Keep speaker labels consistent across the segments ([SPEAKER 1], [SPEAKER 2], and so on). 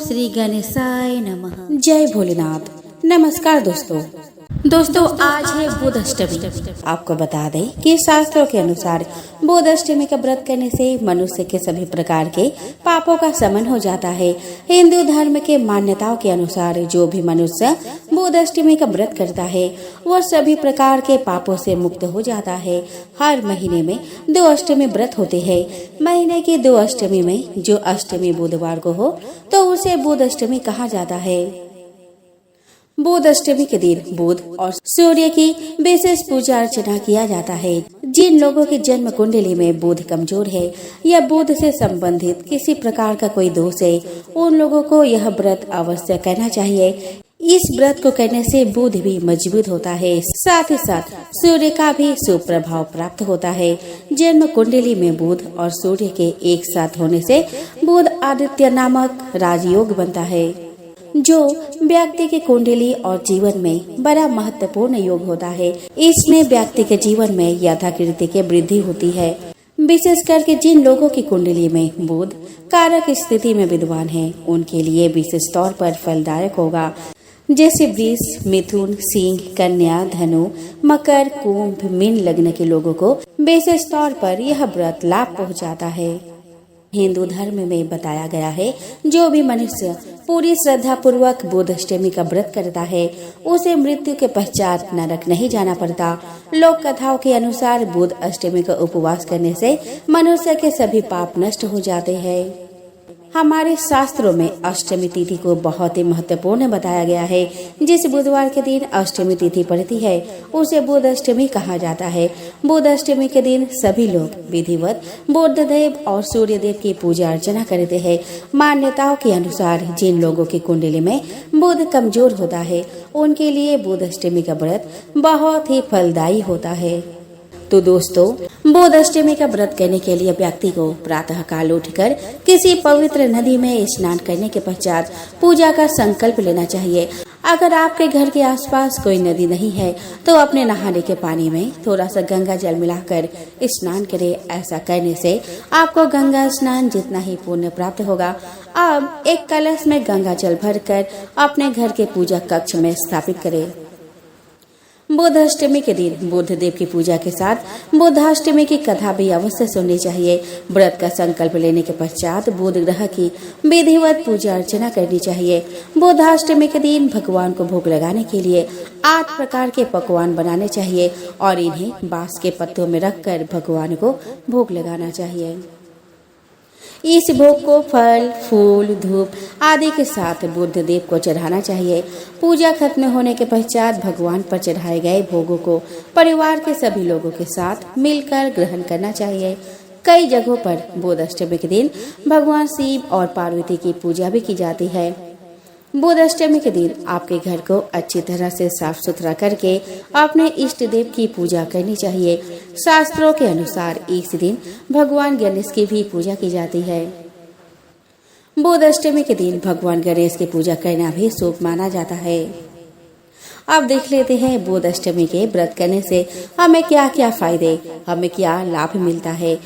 [SPEAKER 1] श्री गणेशाय नमः।
[SPEAKER 2] जय भोलेनाथ। नमस्कार दोस्तों,
[SPEAKER 1] आज है बुध अष्टमी।
[SPEAKER 2] आपको बता दें कि शास्त्रों के अनुसार बुध अष्टमी का व्रत करने से मनुष्य के सभी प्रकार के पापों का शमन हो जाता है। हिंदू धर्म के मान्यताओं के अनुसार जो भी मनुष्य बुध अष्टमी का व्रत करता है वह सभी प्रकार के पापों से मुक्त हो जाता है। हर महीने में 2 अष्टमी व्रत होते हैं। महीने की 2 अष्टमी में जो अष्टमी बुधवार को हो तो उसे बुध अष्टमी कहा जाता है। बुध अष्टमी के दिन बुध और सूर्य की विशेष पूजा अर्चना किया जाता है। जिन लोगों की जन्म कुंडली में बुध कमजोर है या बुध से संबंधित किसी प्रकार का कोई दोष है, उन लोगों को यह व्रत अवश्य करना चाहिए। इस व्रत को करने से बुध भी मजबूत होता है, साथ ही साथ सूर्य का भी शुभ प्रभाव प्राप्त होता है। जन्म कुंडली में बुध और सूर्य के एक साथ होने से बुध आदित्य नामक राजयोग बनता है, जो व्यक्ति के कुंडली और जीवन में बड़ा महत्वपूर्ण योग होता है। इसमें व्यक्ति के जीवन में यथाकृति की वृद्धि होती है। विशेष करके जिन लोगों की कुंडली में बुध कारक स्थिति में विद्वान है, उनके लिए विशेष तौर पर फलदायक होगा। जैसे वृष, मिथुन, सिंह, कन्या, धनु, मकर, कुंभ, मीन लग्न के लोगों को विशेष तौर पर यह व्रत लाभ पहुँचाता है। हिंदू धर्म में बताया गया है, जो भी मनुष्य पूरी श्रद्धा पूर्वक बुध अष्टमी का व्रत करता है उसे मृत्यु के पश्चात नरक नहीं जाना पड़ता। लोक कथाओं के अनुसार बुध अष्टमी का उपवास करने से मनुष्य के सभी पाप नष्ट हो जाते हैं। हमारे शास्त्रों में अष्टमी तिथि को बहुत ही महत्वपूर्ण बताया गया है। जिस बुधवार के दिन अष्टमी तिथि पड़ती है उसे बुध अष्टमी कहा जाता है। बुध अष्टमी के दिन सभी लोग विधिवत बुध देव और सूर्य देव की पूजा अर्चना करते हैं। मान्यताओं के अनुसार जिन लोगों की कुंडली में बुध कमजोर होता है उनके लिए बुध अष्टमी का व्रत बहुत ही फलदायी होता है। तो दोस्तों, बुध अष्टमी का व्रत करने के लिए व्यक्ति को प्रातः काल उठकर किसी पवित्र नदी में स्नान करने के पश्चात पूजा का संकल्प लेना चाहिए। अगर आपके घर के आसपास कोई नदी नहीं है तो अपने नहाने के पानी में थोड़ा सा गंगा जल मिलाकर स्नान करें। ऐसा करने से आपको गंगा स्नान जितना ही पुण्य प्राप्त होगा। अब एक कलश में गंगा जल भरकर अपने घर के पूजा कक्ष में स्थापित करें। बुध अष्टमी के दिन बुध देव की पूजा के साथ बुधाष्टमी की कथा भी अवश्य सुननी चाहिए। व्रत का संकल्प लेने के पश्चात बुध ग्रह की विधिवत पूजा अर्चना करनी चाहिए। बुधाष्टमी के दिन भगवान को भोग लगाने के लिए 8 प्रकार के पकवान बनाने चाहिए और इन्हें बांस के पत्तों में रखकर भगवान को भोग लगाना चाहिए। इस भोग को फल, फूल, धूप आदि के साथ बुध देव को चढ़ाना चाहिए। पूजा खत्म होने के पश्चात भगवान पर चढ़ाए गए भोगों को परिवार के सभी लोगों के साथ मिलकर ग्रहण करना चाहिए। कई जगहों पर बुध अष्टमी के दिन भगवान शिव और पार्वती की पूजा भी की जाती है। बुध अष्टमी के दिन आपके घर को अच्छी तरह से साफ सुथरा करके अपने इष्ट देव की पूजा करनी चाहिए। शास्त्रों के अनुसार इस दिन भगवान गणेश की भी पूजा की जाती है। बुध अष्टमी के दिन भगवान गणेश की पूजा करना भी शुभ माना जाता है। अब देख लेते हैं बुध अष्टमी के व्रत करने से हमें क्या क्या फायदे, हमें क्या लाभ मिलता है।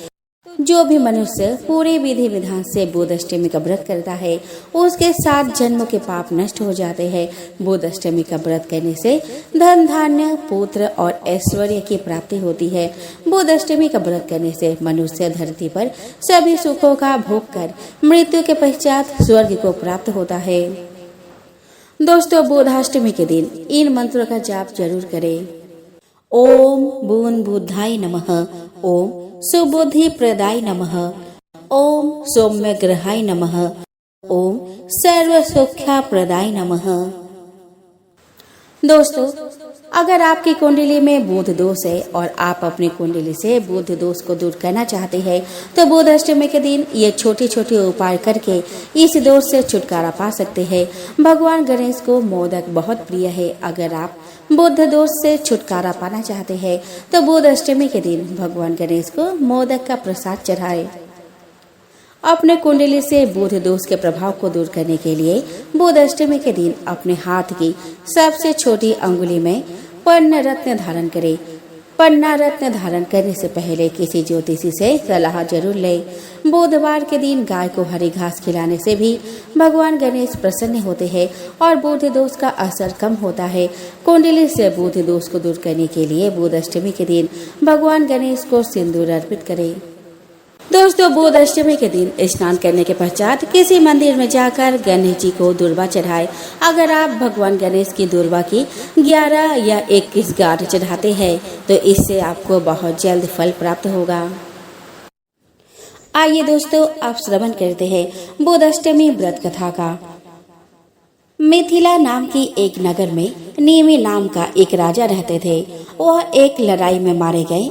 [SPEAKER 2] जो भी मनुष्य पूरे विधि विधान से बुध अष्टमी का व्रत करता है उसके 7 जन्मों के पाप नष्ट हो जाते हैं। बुध अष्टमी का व्रत करने से धन, धान्य, पुत्र और ऐश्वर्य की प्राप्ति होती है। बुध अष्टमी का व्रत करने से मनुष्य धरती पर सभी सुखों का भोग कर मृत्यु के पश्चात स्वर्ग को प्राप्त होता है। दोस्तों, बुधाष्टमी के दिन इन मंत्रों का जाप जरूर करें। ओम बुन बुधाय नमः, ओम सुबुद्धि प्रदाय नमः, ओम सौम्य ग्रहाय नमः, ओम सर्व सौख्या प्रदाय नमः। दोस्तों, अगर आपकी कुंडली में बुध दोष है और आप अपनी कुंडली से बुध दोष को दूर करना चाहते हैं तो बुध अष्टमी के दिन ये छोटे छोटे उपाय करके इस दोष से छुटकारा पा सकते हैं। भगवान गणेश को मोदक बहुत प्रिय है। अगर आप बुध दोष से छुटकारा पाना चाहते हैं तो बुध अष्टमी के दिन भगवान गणेश को मोदक का प्रसाद चढ़ाएं। अपने कुंडली से बुध दोष के प्रभाव को दूर करने के लिए बुध अष्टमी के दिन अपने हाथ की सबसे छोटी अंगुली में पर्ण रत्न धारण करें। पन्ना रत्न धारण करने से पहले किसी ज्योतिषी से सलाह जरूर लें। बुधवार के दिन गाय को हरी घास खिलाने से भी भगवान गणेश प्रसन्न होते हैं और बुध दोष का असर कम होता है। कुंडली से बुध दोष को दूर करने के लिए बुध अष्टमी के दिन भगवान गणेश को सिंदूर अर्पित करें। दोस्तों, बुध अष्टमी के दिन स्नान करने के पश्चात किसी मंदिर में जाकर गणेश जी को दूर्वा चढ़ाएं। अगर आप भगवान गणेश की दूर्वा की 11 या 21 गांठ चढ़ाते हैं तो इससे आपको बहुत जल्द फल प्राप्त होगा। आइए दोस्तों, आप श्रवण करते हैं बुध अष्टमी व्रत कथा का। मिथिला नाम की एक नगर में नेमि नाम का एक राजा रहते थे। वह एक लड़ाई में मारे गए।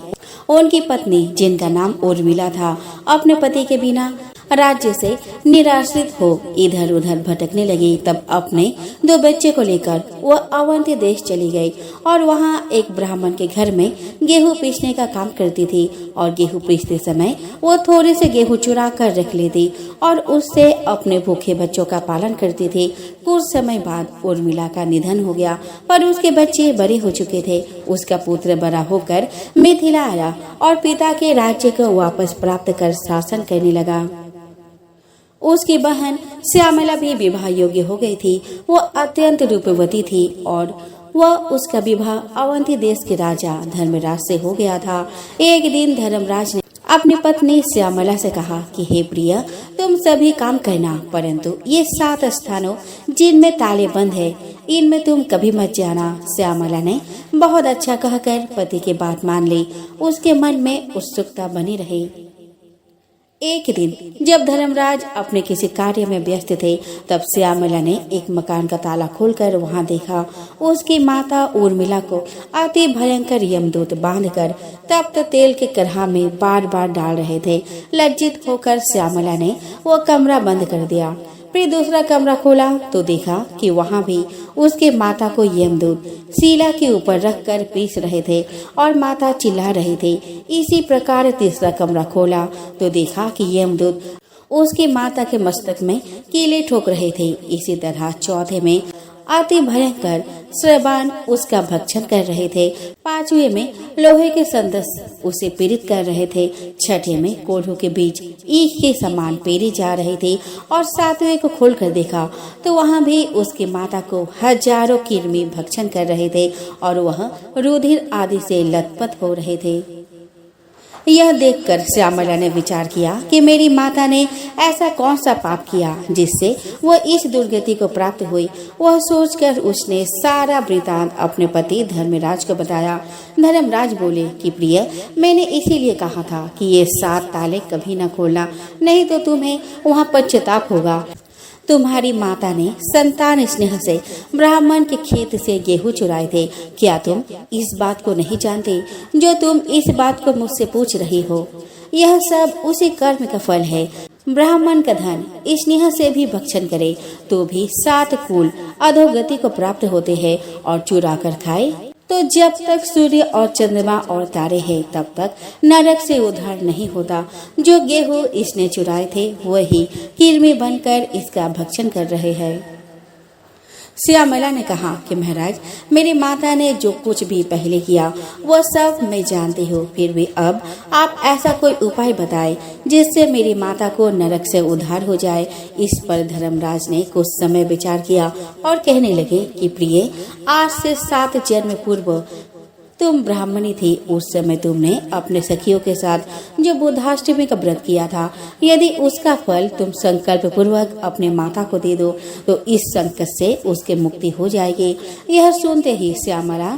[SPEAKER 2] उनकी पत्नी, जिनका नाम उर्मिला था, अपने पति के बिना राज्य से निराश्रित हो इधर उधर भटकने लगी। तब अपने 2 बच्चे को लेकर वह अवंती देश चली गई और वहाँ एक ब्राह्मण के घर में गेहूं पीसने का काम करती थी। और गेहूं पीसते समय वो थोड़े से गेहूं चुरा कर रख लेती और उससे अपने भूखे बच्चों का पालन करती थी। कुछ समय बाद उर्मिला का निधन हो गया, पर उसके बच्चे बड़े हो चुके थे। उसका पुत्र बड़ा होकर मिथिला आया और पिता के राज्य को वापस प्राप्त कर शासन करने लगा। उसकी बहन श्यामला भी विवाह योग्य हो गई थी। वो अत्यंत रूपवती थी और वह उसका विवाह अवंती देश के राजा धर्मराज से हो गया था। एक दिन धर्मराज ने अपनी पत्नी श्यामला से कहा कि हे प्रिय, तुम सभी काम करना, परंतु ये 7 स्थानों जिनमें ताले बंद है, इनमें तुम कभी मत जाना। श्यामला ने बहुत अच्छा कहकर पति की बात मान ली। उसके मन में उत्सुकता बनी रही। एक दिन जब धर्मराज अपने किसी कार्य में व्यस्त थे, तब श्यामला ने एक मकान का ताला खोलकर वहां देखा। उसकी माता उर्मिला को अति भयंकर यमदूत बांधकर तप्त तेल के कढ़ा में बार बार डाल रहे थे। लज्जित होकर श्यामला ने वो कमरा बंद कर दिया। फिर दूसरा कमरा खोला तो देखा कि वहाँ भी उसके माता को यमदूत शीला के ऊपर रखकर पीस रहे थे और माता चिल्ला रही थी। इसी प्रकार तीसरा कमरा खोला तो देखा कि यमदूत उसकी माता के मस्तक में कीले ठोक रहे थे। इसी तरह चौथे में अति भयंकर श्रवान उसका भक्षण कर रहे थे। 5वें में लोहे के सदस्य उसे पीड़ित कर रहे थे। 6ठे में कोल्हू के बीच ईख के समान पेरी जा रही थी और 7वें को खोलकर देखा तो वहाँ भी उसकी माता को हजारों कृमि भक्षण कर रहे थे और वह रुधिर आदि से लथपथ हो रहे थे। यह देखकर श्यामला ने विचार किया कि मेरी माता ने ऐसा कौन सा पाप किया जिससे वह इस दुर्गति को प्राप्त हुई। वह सोचकर उसने सारा वृतांत अपने पति धर्मराज को बताया। धर्मराज बोले कि प्रिय, मैंने इसीलिए कहा था कि ये 7 ताले कभी न खोलना, नहीं तो तुम्हें वहाँ पश्चाताप होगा। तुम्हारी माता ने संतान स्नेह से ब्राह्मण के खेत से गेहूं चुराए थे। क्या तुम इस बात को नहीं जानते जो तुम इस बात को मुझसे पूछ रही हो? यह सब उसी कर्म का फल है। ब्राह्मण का धन स्नेह से भी भक्षण करे तो भी 7 कुल अधोगति को प्राप्त होते हैं और चुरा कर खाए तो जब तक सूर्य और चंद्रमा और तारे हैं तब तक नरक से उद्धार नहीं होता। जो गेहूं इसने चुराए थे वही कृमि बनकर इसका भक्षण कर रहे हैं। श्यामला ने कहा कि महाराज, मेरी माता ने जो कुछ भी पहले किया वह सब मैं जानती हूँ, फिर भी अब आप ऐसा कोई उपाय बताएं जिससे मेरी माता को नरक से उद्धार हो जाए। इस पर धर्मराज ने कुछ समय विचार किया और कहने लगे कि प्रिय, आज से 7 जन्म पूर्व तुम ब्राह्मणी थी। उस समय तुमने अपने सखियों के साथ जो बुधाष्टमी का व्रत किया था, यदि उसका फल तुम संकल्प पूर्वक अपने माता को दे दो तो इस संकट से उसके मुक्ति हो जाएगी। यह सुनते ही श्यामला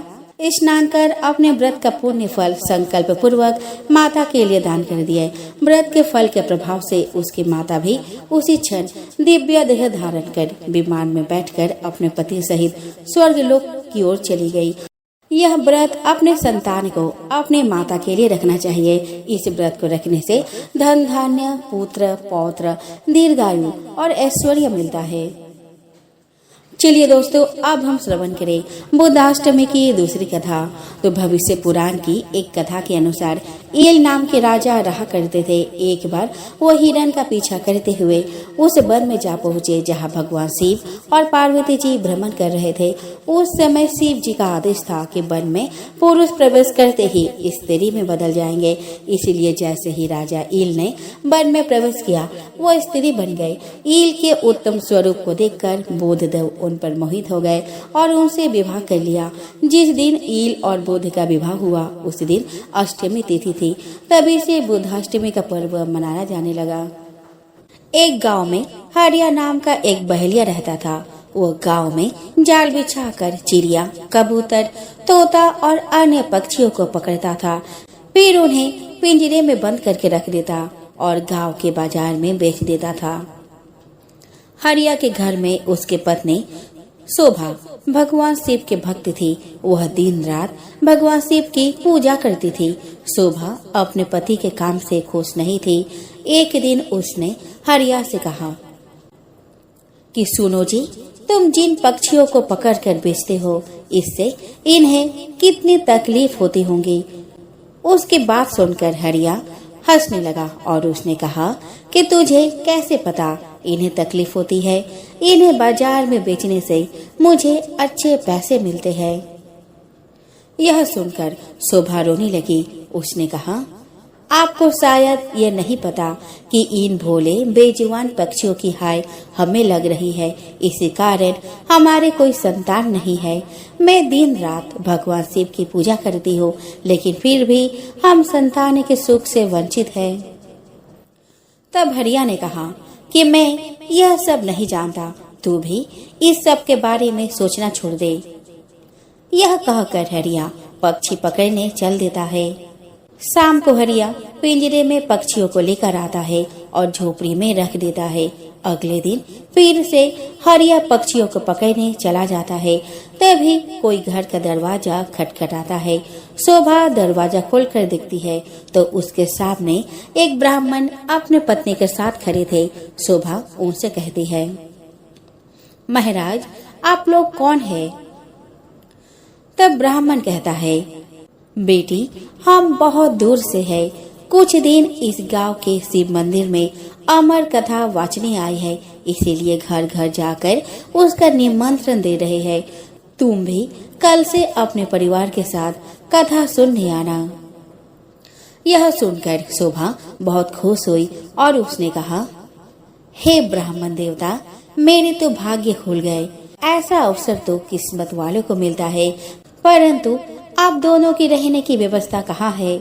[SPEAKER 2] स्नान कर अपने व्रत का पुण्य फल संकल्प पूर्वक माता के लिए दान कर दिए। व्रत के फल के प्रभाव से उसकी माता भी उसी क्षण दिव्य देह धारण कर विमान में बैठकर अपने पति सहित स्वर्गलोक की ओर चली गई। यह व्रत अपने संतान को अपने माता के लिए रखना चाहिए। इस व्रत को रखने से धन धान्य, पुत्र पौत्र, दीर्घायु और ऐश्वर्य मिलता है। चलिए दोस्तों, अब हम श्रवण करें बुधाष्टमी की दूसरी कथा। तो भविष्य पुराण की एक कथा के अनुसार ईल नाम के राजा रहा करते थे। एक बार वो हिरण का पीछा करते हुए उस वन में जा पहुँचे जहाँ भगवान शिव और पार्वती जी भ्रमण कर रहे थे। उस समय शिव जी का आदेश था कि वन में पुरुष प्रवेश करते ही स्त्री में बदल जाएंगे। इसीलिए जैसे ही राजा ईल ने वन में प्रवेश किया वो स्त्री बन गए। ईल के उत्तम स्वरूप को देखकर बुद्धदेव उन पर मोहित हो गए और उनसे विवाह कर लिया। जिस दिन ईल और बुद्ध का विवाह हुआ उस दिन अष्टमी तिथि थी। तभी से बुद्धाष्टमी का पर्व मनाया जाने लगा। एक गांव में हरिया नाम का एक बहेलिया रहता था। वो गांव में जाल बिछाकर चिड़िया, कबूतर, तोता और अन्य पक्षियों को पकड़ता था, फिर उन्हें पिंजरे में बंद करके रख देता और गांव के बाजार में बेच देता था। हरिया के घर में उसके पत्नी शोभा भगवान शिव के भक्त थी। वह दिन रात भगवान शिव की पूजा करती थी। शोभा अपने पति के काम से खुश नहीं थी। एक दिन उसने हरिया से कहा कि सुनो जी, तुम जिन पक्षियों को पकड़कर बेचते हो इससे इन्हें कितनी तकलीफ होती होंगी। उसकी बात सुनकर हरिया हंसने लगा और उसने कहा कि तुझे कैसे पता इन्हें तकलीफ होती है। इन्हें बाजार में बेचने से मुझे अच्छे पैसे मिलते हैं। यह सुनकर शोभा रोने लगी। उसने कहा, आपको शायद ये नहीं पता कि इन भोले बेजुबान पक्षियों की हाय हमें लग रही है। इसी कारण हमारे कोई संतान नहीं है। मैं दिन रात भगवान शिव की पूजा करती हूँ, लेकिन फिर भी हम संतान के सुख से वंचित हैं। तब हरिया ने कहा कि मैं यह सब नहीं जानता, तू भी इस सब के बारे में सोचना छोड़ दे। यह कहकर हरिया पक्षी पकड़ने चल देता है। शाम को हरिया पिंजरे में पक्षियों को लेकर आता है और झोपड़ी में रख देता है। अगले दिन फिर से हरिया पक्षियों को पकड़ने चला जाता है। तभी कोई घर का दरवाजा खटखटाता है। शोभा दरवाजा खोलकर देखती है तो उसके सामने एक ब्राह्मण अपने पत्नी के साथ खड़े थे। शोभा उनसे कहती है, महाराज, आप लोग कौन है? तब ब्राह्मण कहता है, बेटी, हम बहुत दूर से हैं। कुछ दिन इस गांव के शिव मंदिर में अमर कथा वाचने आई है, इसीलिए घर घर जाकर उसका निमंत्रण दे रहे हैं। तुम भी कल से अपने परिवार के साथ कथा सुनने आना। यह सुनकर शोभा बहुत खुश हुई और उसने कहा, हे ब्राह्मण देवता, मेरे तो भाग्य खुल गए। ऐसा अवसर तो किस्मत वालों को मिलता है, परंतु आप दोनों की रहने की व्यवस्था कहाँ है?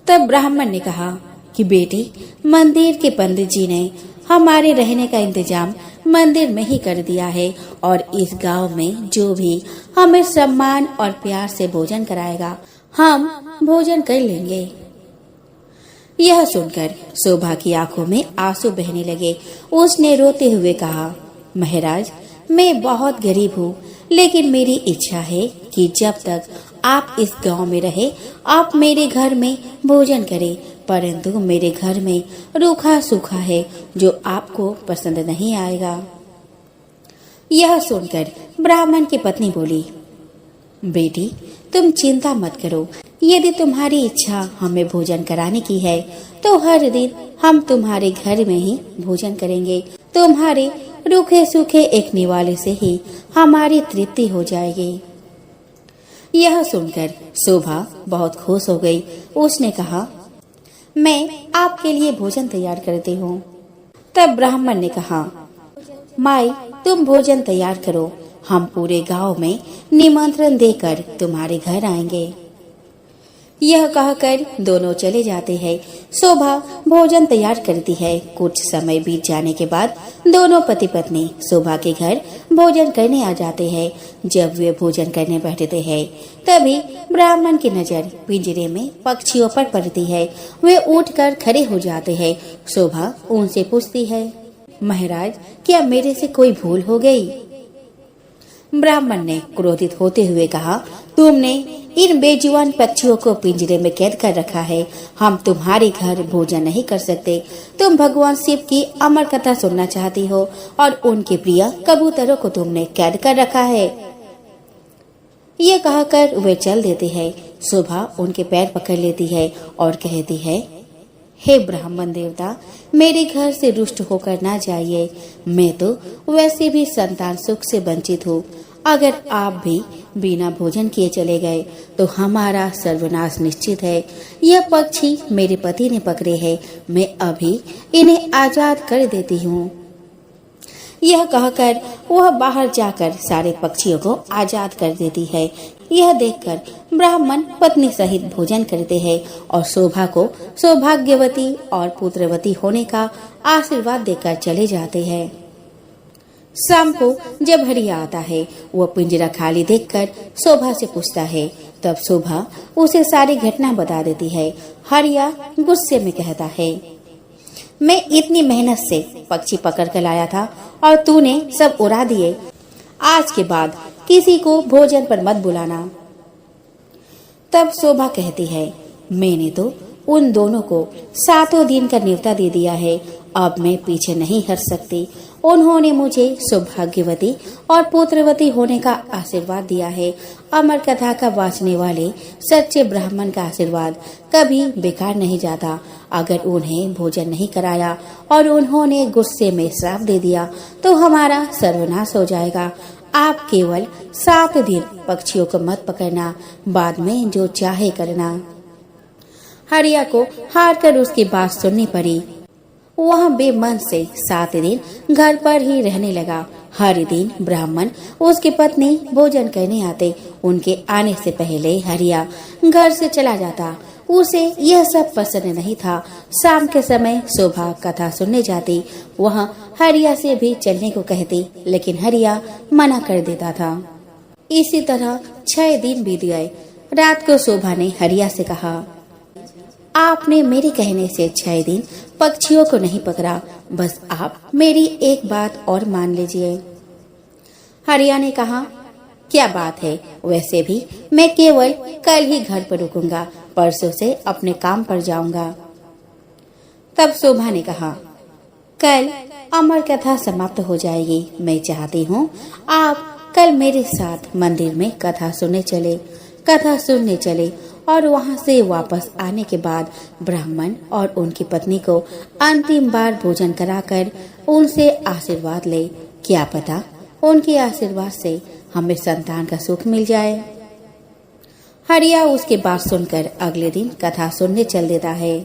[SPEAKER 2] तब ब्राह्मण ने कहा कि बेटी, मंदिर के पंडित जी ने हमारे रहने का इंतजाम मंदिर में ही कर दिया है और इस गांव में जो भी हमें सम्मान और प्यार से भोजन कराएगा हम भोजन कर लेंगे। यह सुनकर शोभा की आंखों में आंसू बहने लगे। उसने रोते हुए कहा, महाराज, मैं बहुत गरीब हूँ, लेकिन मेरी इच्छा है कि जब तक आप इस गांव में रहे आप मेरे घर में भोजन करें, परंतु मेरे घर में रूखा सूखा है जो आपको पसंद नहीं आएगा। यह सुनकर ब्राह्मण की पत्नी बोली, बेटी, तुम चिंता मत करो। यदि तुम्हारी इच्छा हमें भोजन कराने की है तो हर दिन हम तुम्हारे घर में ही भोजन करेंगे। तुम्हारे रूखे सूखे एक निवाले से ही हमारी तृप्ति हो जाएगी। यह सुनकर शोभा बहुत खुश हो गई। उसने कहा, मैं आपके लिए भोजन तैयार करती हूँ। तब ब्राह्मण ने कहा, माई, तुम भोजन तैयार करो, हम पूरे गांव में निमंत्रण देकर तुम्हारे घर आएंगे। यह कहकर दोनों चले जाते हैं। शोभा भोजन तैयार करती है। कुछ समय बीत जाने के बाद दोनों पति पत्नी शोभा के घर भोजन करने आ जाते हैं। जब वे भोजन करने बैठते हैं तभी ब्राह्मण की नजर पिंजरे में पक्षियों पर पड़ती है। वे उठकर खड़े हो जाते हैं। शोभा उनसे पूछती है, महाराज, क्या मेरे से कोई भूल हो गई? ब्राह्मण ने क्रोधित होते हुए कहा, तुमने इन बेजुबान पक्षियों को पिंजरे में कैद कर रखा है। हम तुम्हारे घर भोजन नहीं कर सकते। तुम भगवान शिव की अमर कथा सुनना चाहती हो और उनके प्रिय कबूतरों को तुमने कैद कर रखा है। ये कहकर वे चल देते हैं। शोभा उनके पैर पकड़ लेती है और कहती है, हे ब्राह्मण देवता, मेरे घर से रुष्ट होकर ना जाइए। मैं तो वैसे भी संतान सुख से वंचित हूँ। अगर आप भी बिना भोजन किए चले गए तो हमारा सर्वनाश निश्चित है। यह पक्षी मेरे पति ने पकड़े हैं, मैं अभी इन्हें आजाद कर देती हूँ। यह कहकर वह बाहर जाकर सारे पक्षियों को आजाद कर देती है। यह देखकर ब्राह्मण पत्नी सहित भोजन करते हैं और शोभा को सौभाग्यवती और पुत्रवती होने का आशीर्वाद देकर चले जाते हैं। शाम को जब हरिया आता है, वह पिंजरा खाली देखकर शोभा से पूछता है। तब शोभा उसे सारी घटना बता देती है। हरिया गुस्से में कहता है, मैं इतनी मेहनत से पक्षी पकड़ कर लाया था और तूने सब उड़ा दिए। आज के बाद किसी को भोजन पर मत बुलाना। तब शोभा कहती है, मैंने तो उन दोनों को 7 दिन का न्योता दे दिया है, अब मैं पीछे नहीं हट सकती। उन्होंने मुझे सौभाग्यवती और पुत्रवती होने का आशीर्वाद दिया है। अमर कथा का वाचने वाले सच्चे ब्राह्मण का आशीर्वाद कभी बेकार नहीं जाता। अगर उन्हें भोजन नहीं कराया और उन्होंने गुस्से में श्राप दे दिया तो हमारा सर्वनाश हो जाएगा। आप केवल 7 दिन पक्षियों को मत पकड़ना, बाद में जो चाहे करना। हरिया को हार कर उसकी बात सुननी पड़ी। वह बेमन से 7 दिन घर पर ही रहने लगा। हर दिन ब्राह्मण उसकी पत्नी भोजन करने आते। उनके आने से पहले हरिया घर से चला जाता। उसे यह सब पसंद नहीं था। शाम के समय शोभा कथा सुनने जाती। वह हरिया से भी चलने को कहती, लेकिन हरिया मना कर देता था। इसी तरह 6 दिन बीत गए। रात को शोभा ने हरिया से कहा, आपने मेरे कहने से 6 दिन पक्षियों को नहीं पकड़ा, बस आप मेरी एक बात और मान लीजिए। हरिया ने कहा, क्या बात है? वैसे भी मैं केवल कल ही घर पर रुकूंगा, परसों से अपने काम पर जाऊंगा। तब शोभा ने कहा, कल अमर कथा समाप्त हो जाएगी। मैं चाहती हूँ आप कल मेरे साथ मंदिर में कथा सुनने चले और वहाँ से वापस आने के बाद ब्राह्मण और उनकी पत्नी को अंतिम बार भोजन कराकर उनसे आशीर्वाद ले। क्या पता उनके आशीर्वाद से हमें संतान का सुख मिल जाए। हरिया उसके बात सुनकर अगले दिन कथा सुनने चल देता है।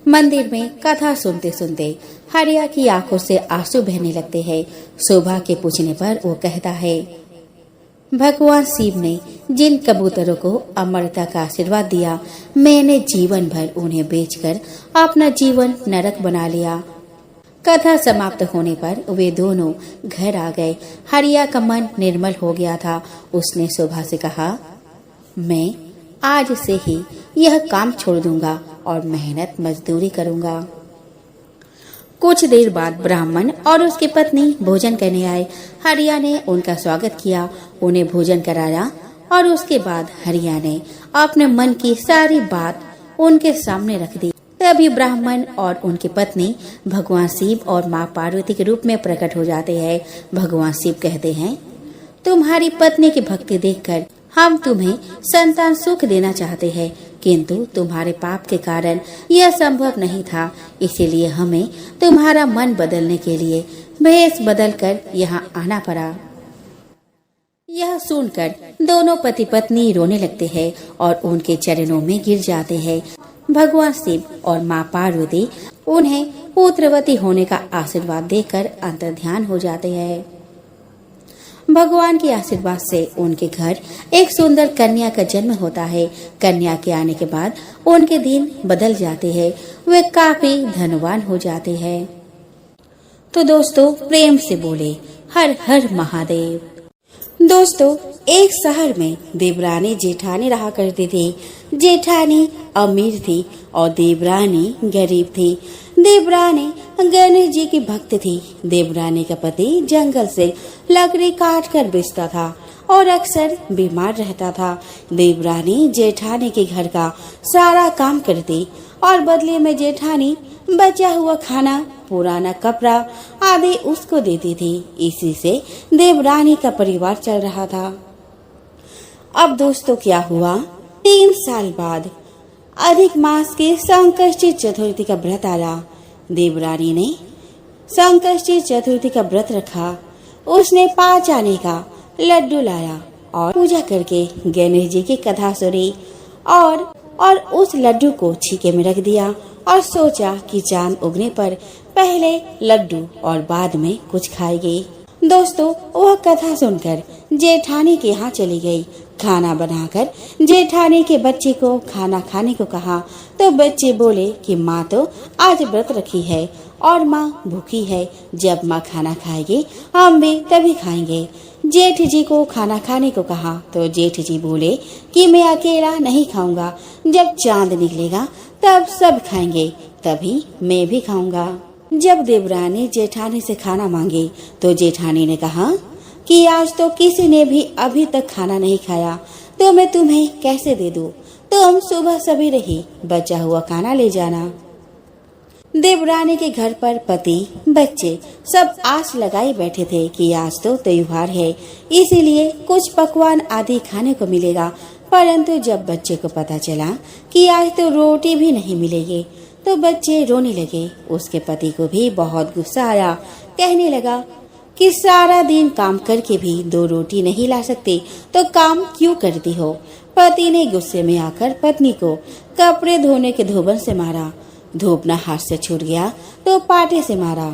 [SPEAKER 2] मंदिर में कथा सुनते सुनते हरिया की आंखों से आंसू बहने लगते हैं। शोभा के पूछने पर वो कहता है, भगवान शिव ने जिन कबूतरों को अमरता का आशीर्वाद दिया, मैंने जीवन भर उन्हें बेचकर अपना जीवन नरक बना लिया। कथा समाप्त होने पर वे दोनों घर आ गए। हरिया का मन निर्मल हो गया था। उसने शोभा से कहा, मैं आज से ही यह काम छोड़ दूंगा और मेहनत मजदूरी करूंगा। कुछ देर बाद ब्राह्मण और उसकी पत्नी भोजन करने आए। हरिया ने उनका स्वागत किया, उन्हें भोजन कराया और उसके बाद हरिया ने अपने मन की सारी बात उनके सामने रख दी। तभी ब्राह्मण और उनकी पत्नी भगवान शिव और माँ पार्वती के रूप में प्रकट हो जाते हैं। भगवान शिव कहते हैं, तुम्हारी पत्नी की भक्ति देखकर हम तुम्हें संतान सुख देना चाहते हैं, किंतु तुम्हारे पाप के कारण यह संभव नहीं था। इसीलिए हमें तुम्हारा मन बदलने के लिए भेष बदलकर यहाँ आना पड़ा। यह सुनकर दोनों पति पत्नी रोने लगते हैं और उनके चरणों में गिर जाते हैं। भगवान शिव और माँ पार्वती उन्हें पुत्रवती होने का आशीर्वाद देकर अंतर्ध्यान हो जाते हैं। भगवान के आशीर्वाद से उनके घर एक सुंदर कन्या का जन्म होता है। कन्या के आने के बाद उनके दिन बदल जाते हैं। वे काफी धनवान हो जाते हैं। तो दोस्तों, प्रेम से बोले हर हर महादेव। दोस्तों, एक शहर में देवरानी जेठानी रहा करती थी। जेठानी अमीर थी और देवरानी गरीब थी। देवरानी गणेश जी की भक्त थी। देवरानी का पति जंगल से लकड़ी काट कर बेचता था और अक्सर बीमार रहता था। देवरानी जेठानी के घर का सारा काम करती और बदले में जेठानी बचा हुआ खाना, पुराना कपड़ा आदि उसको देती थी। इसी से देवरानी का परिवार चल रहा था। अब दोस्तों, क्या हुआ 3 साल बाद अधिक मास के संकष्टी चतुर्थी का व्रत आया। देवरानी ने संकष्टी चतुर्थी का व्रत रखा। उसने 5 आने का लड्डू लाया और पूजा करके गणेश जी की कथा सुनी और उस लड्डू को छीके में रख दिया और सोचा कि चांद उगने पर पहले लड्डू और बाद में कुछ खाएगी। दोस्तों, वह कथा सुनकर जेठानी के यहाँ चली गई। खाना बनाकर जेठानी के बच्चे को खाना खाने को कहा तो बच्चे बोले कि माँ तो आज व्रत रखी है और माँ भूखी है। जब माँ खाना खाएगी हम भी तभी खाएंगे। जेठ जी को खाना खाने को कहा तो जेठ जी बोले कि मैं अकेला नहीं खाऊंगा, जब चांद निकलेगा तब सब खाएंगे, तभी मैं भी खाऊंगा। जब देवरानी जेठानी से खाना मांगी तो जेठानी ने कहा कि आज तो किसी ने भी अभी तक खाना नहीं खाया, तो मैं तुम्हें कैसे दे दूं? तुम सुबह सवेरे ही बचा हुआ खाना ले जाना। देवरानी के घर पर पति बच्चे सब आस लगाए बैठे थे कि आज तो त्योहार है, इसीलिए कुछ पकवान आदि खाने को मिलेगा। परंतु जब बच्चे को पता चला कि आज तो रोटी भी नहीं मिलेगी तो बच्चे रोने लगे। उसके पति को भी बहुत गुस्सा आया। कहने लगा कि सारा दिन काम करके भी 2 रोटी नहीं ला सकती तो काम क्यों करती हो? पति ने गुस्से में आकर पत्नी को कपड़े धोने के धोबन से मारा। धोबना हाथ से छूट गया तो पाटे से मारा।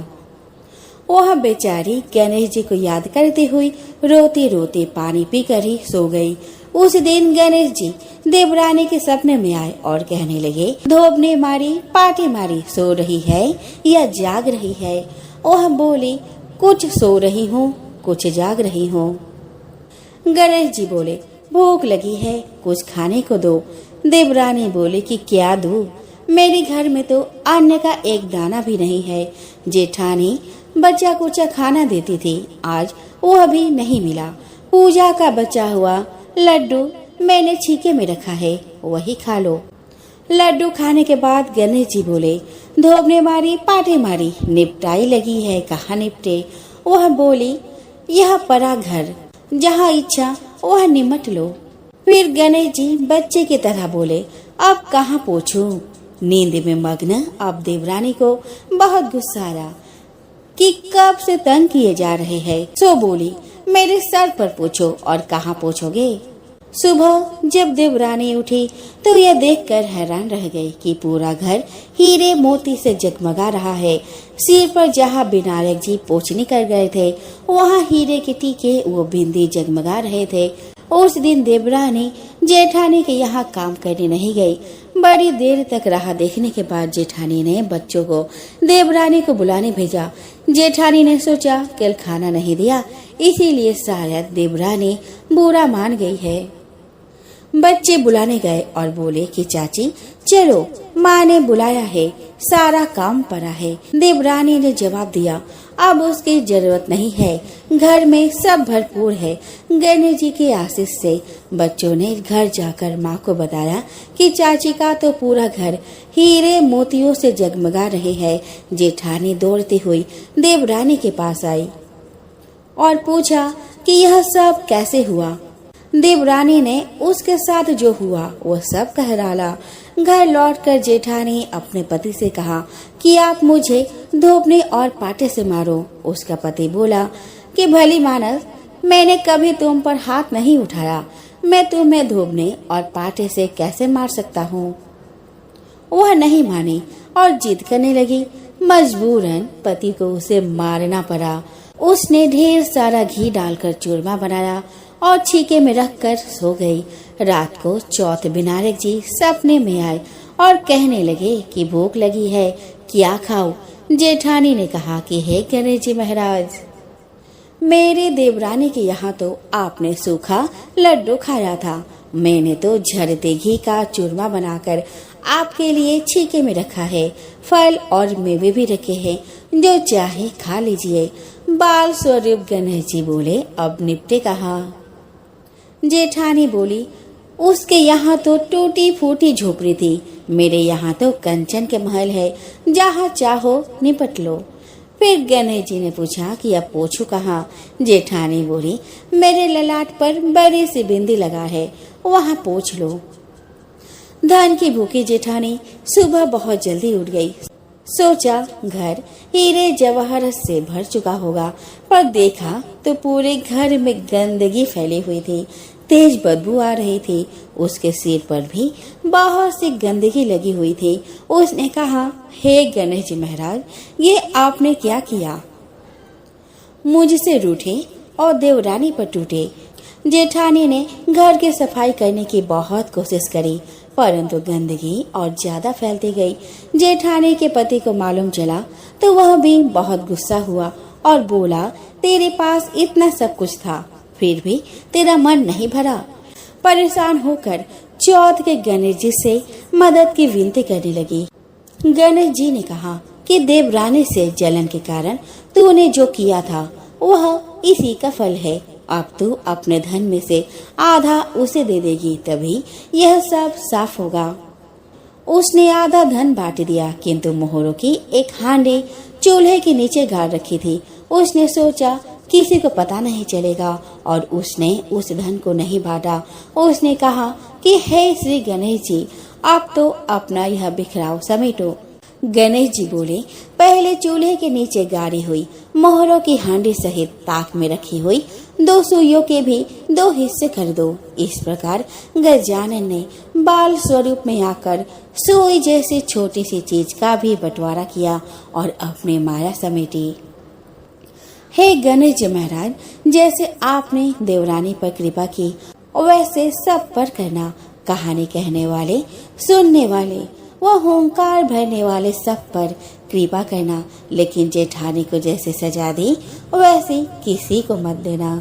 [SPEAKER 2] वह बेचारी गणेश जी को याद करते हुए रोते रोते पानी पीकर ही सो गई। उस दिन गणेश जी देवरानी के सपने में आए और कहने लगे, धोबने मारी पाटे मारी, सो रही है या जाग रही है? वह बोली, कुछ सो रही हूँ, कुछ जाग रही हूँ। गणेश जी बोले, भूख लगी है, कुछ खाने को दो। देवरानी बोली कि क्या दूं? मेरे घर में तो अन्न का एक दाना भी नहीं है। जेठानी बचा कुचा खाना देती थी, आज वह भी नहीं मिला। पूजा का बचा हुआ लड्डू मैंने छीके में रखा है, वही खा लो। लड्डू खाने के बाद गणेश जी बोले, धोबने मारी पाटे मारी, निपटाई लगी है, कहाँ निपटे? वह बोली, यह परा घर, जहाँ इच्छा वह निमट लो। फिर गणेश जी बच्चे की तरह बोले, अब कहाँ पूछूं? नींद में मग्न अब देवरानी को बहुत गुस्सा आया कि कब से तंग किए जा रहे हैं। सो बोली, मेरे सर पर पूछो और कहाँ पूछोगे? सुबह जब देवरानी उठी तो यह देखकर हैरान रह गई कि पूरा घर हीरे मोती से जगमगा रहा है। सिर पर जहाँ विनायक जी पोछनी कर गए थे वहाँ हीरे के टीके वो बिंदी जगमगा रहे थे। उस दिन देवरानी जेठानी के यहाँ काम करने नहीं गई। बड़ी देर तक राह देखने के बाद जेठानी ने बच्चों को देवरानी को बुलाने भेजा। जेठानी ने सोचा कल खाना नहीं दिया, इसीलिए शायद देवरानी बुरा मान गई है। बच्चे बुलाने गए और बोले कि चाची चलो, माँ ने बुलाया है, सारा काम पड़ा है। देवरानी ने जवाब दिया, अब उसकी जरूरत नहीं है, घर में सब भरपूर है। गणेश जी के आशीष से बच्चों ने घर जाकर माँ को बताया कि चाची का तो पूरा घर हीरे मोतियों से जगमगा रहे हैं। जेठानी दौड़ती हुई देवरानी के पास आई और पूछा कि यह सब कैसे हुआ। देवरानी ने उसके साथ जो हुआ वो सब कह डाला। घर लौटकर जेठानी अपने पति से कहा कि आप मुझे धोबने और पाटे से मारो। उसका पति बोला कि भली मानस, मैंने कभी तुम पर हाथ नहीं उठाया, मैं तुम्हें धोबने और पाटे से कैसे मार सकता हूँ? वह नहीं मानी और जिद करने लगी। मजबूरन पति को उसे मारना पड़ा। उसने ढेर सारा घी डालकर चूरमा बनाया और छीके में रखकर सो गई। रात को चौथ विनायक जी सपने में आए और कहने लगे कि भूख लगी है, क्या खाऊं? जेठानी ने कहा कि हे गणेश जी महाराज, मेरे देवरानी के यहाँ तो आपने सूखा लड्डू खाया था, मैंने तो झरते घी का चूरमा बनाकर आपके लिए छीके में रखा है। फल और मेवे भी रखे हैं, जो चाहे खा लीजिए। बाल स्वरूप गणेश जी बोले, अब निपटे कहाँ? जेठानी बोली, उसके यहाँ तो टूटी फूटी झोपड़ी थी, मेरे यहाँ तो कंचन के महल है, जहाँ चाहो निपट लो। फिर गणेश जी ने पूछा कि अब पोछू कहाँ? जेठानी बोली, मेरे ललाट पर बड़ी सी बिंदी लगा है, वहाँ पोछ लो। धन की भूखी जेठानी सुबह बहुत जल्दी उठ गई। सोचा घर हीरे जवाहरत से भर चुका होगा, पर देखा तो पूरे घर में गंदगी फैली हुई थी। तेज बदबू आ रही थी। उसके सिर पर भी बहुत सी गंदगी लगी हुई थी। उसने कहा, हे गणेश जी महाराज, ये आपने क्या किया? मुझसे रूठे और देवरानी पर टूटे। जेठानी ने घर की सफाई करने की बहुत कोशिश करी, परंतु गंदगी और ज्यादा फैलती गई। जेठानी के पति को मालूम चला तो वह भी बहुत गुस्सा हुआ और बोला, तेरे पास इतना सब कुछ था, फिर भी तेरा मन नहीं भरा। परेशान होकर चौथ के गणेश जी से मदद की विनती करने लगी। गणेश जी ने कहा कि देवरानी से जलन के कारण तूने जो किया था वह इसी का फल है। अब तू अपने धन में से आधा उसे दे देगी, तभी यह सब साफ होगा। उसने आधा धन बांट दिया, किंतु मोहरों की एक हांडी चूल्हे के नीचे गाड़ रखी थी। उसने सोचा किसी को पता नहीं चलेगा और उसने उस धन को नहीं बांटा। उसने कहा कि हे श्री गणेश जी, आप तो अपना यह बिखराव समेटो। गणेश जी बोले, पहले चूल्हे के नीचे गाड़ी हुई मोहरों की हांडी सहित ताक में रखी हुई 2 सुइयों के भी 2 हिस्से कर दो। इस प्रकार गजानन ने बाल स्वरूप में आकर सुई जैसी छोटी सी चीज का भी बंटवारा किया और अपने माया समेटी। हे गणेश जी महाराज, जैसे आपने देवरानी पर कृपा की वैसे सब पर करना। कहानी कहने वाले, सुनने वाले वह हुंकार भरने वाले सब पर कृपा करना, लेकिन जेठानी को जैसे सजा दी वैसे किसी को मत देना।